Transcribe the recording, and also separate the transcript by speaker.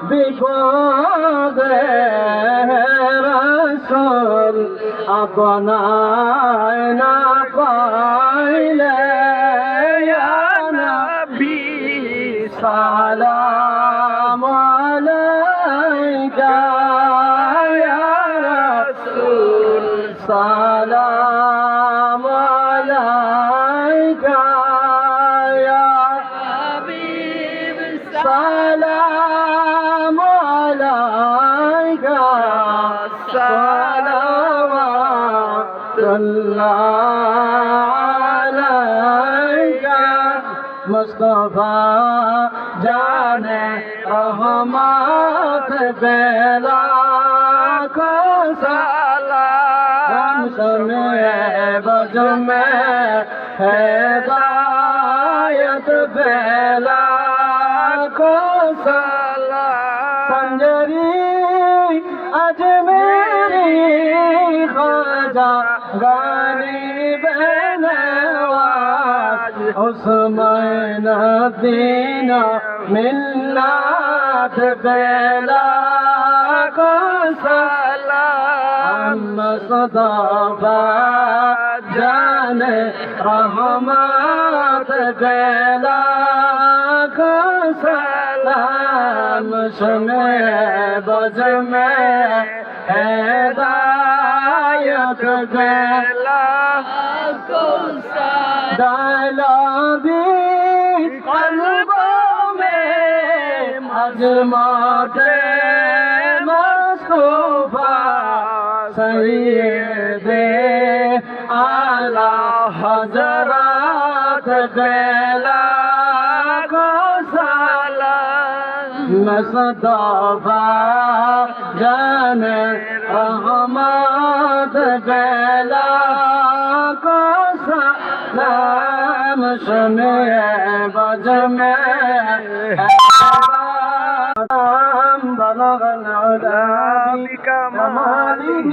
Speaker 1: বিপদে রাসূল আপনায় না পাইলে ইয়া নবী সালাম আলাইকা ইয়া রাসূল সালাম আলাইকা ইয়া হাবিব সালাম আলাইকা সালাওয়াতুল্লাহ আলাইকা মুস্তাফা জানে রহমত বেলা को सलाम सुने बज में हिदायत बेला को सलाम संजरी अजमेरी ख्वाजा गानी बेनवाज उस्मान दीना मिल्लत बेला को सलाम मुस्तफा जाने रहमत बेला को सलाम सुने बज में हिदायत बेला को सलाम डाला दी कल्बों में अजमत मुस्तफा सैयदे आला हजरत बेला को सलाम मुस्तफा जाने रहमत बेला को सलाम सुने बज में بلغ العلا بكماله